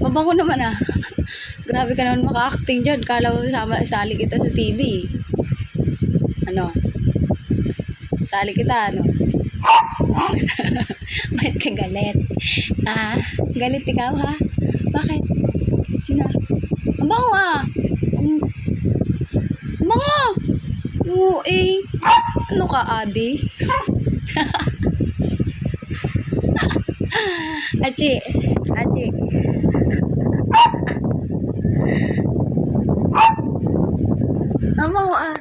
Mabango naman ah. Grabe ka naman maka-acting dyan. Kala mo sali kita sa TV. Ano? Sali kita, ano? Bakit ka galit? Ah, galit ikaw ha? Bakit? Ano? Ang bango ah! Ang bango! Oo eh. Ano ka, Abi? Achi. Achi. Ang bango ah.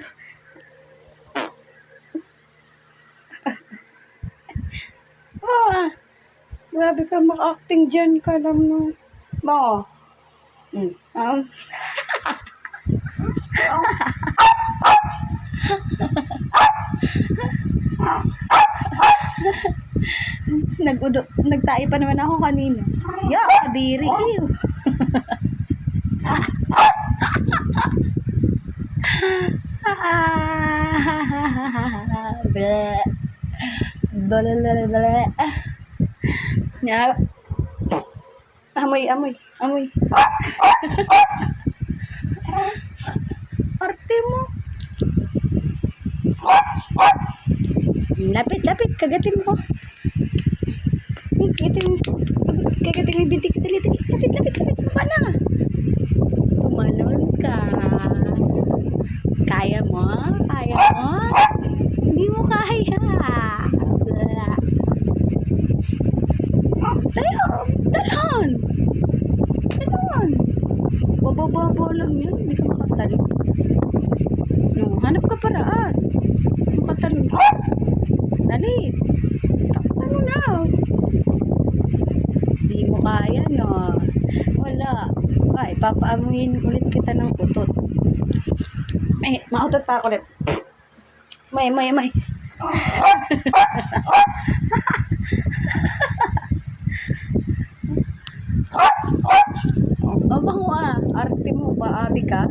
Grabe ka maka-acting dyan. Kala mo. Bango. Nagtae pa naman ako kanina. Ya, kadiri. Ew. Bleh. Bleh. Ya. Amoy. Arte mo. Lapit. Kagatin mo. Kagatin mo. Binti ka. Dali. Lapit. Baba na. Tumalon ka. Kaya mo? Hindi mo kaya. Talon. Baba lang yan. Hindi ka makatalon. No, hanap ka paraan. Makatalon ka. Dali. Ano na? Hindi mo kaya, no? Wala. Ay, papaamuhin ulit kita ng utot. Mautot pa ako ulit. May. Mabango ah. Arte mo ba? Abi ka?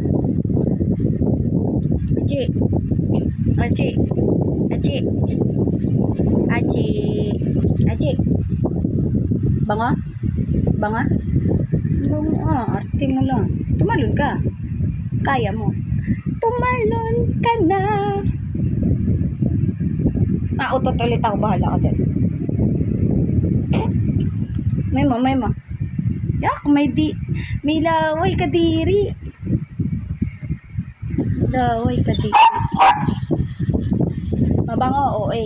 Aji. Bango ah. Arte mo lang. Tumalon ka. Kaya mo. Tumalon ka na. Utot ulit ako. Bahala ka din. May mo. Yak, may laway ka diri. Mabango, OA.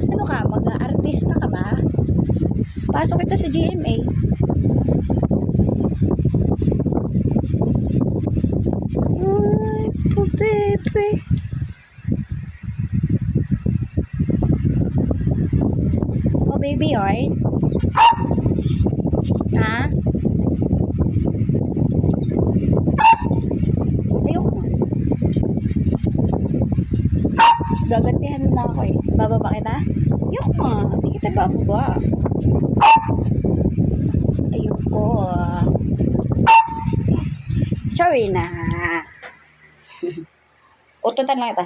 Ano ka, mag-artista ka ba? Pasok kita sa GMA. Ay, po bebe. Oh, baby, alright? Ha? Ayoko. Gagantihan na ako eh. Bababa kita? Ayoko. Hindi kita bababa. Ayoko. Sorry na. Ututan lang kita.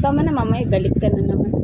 Tama na mamaya, galit ka na naman.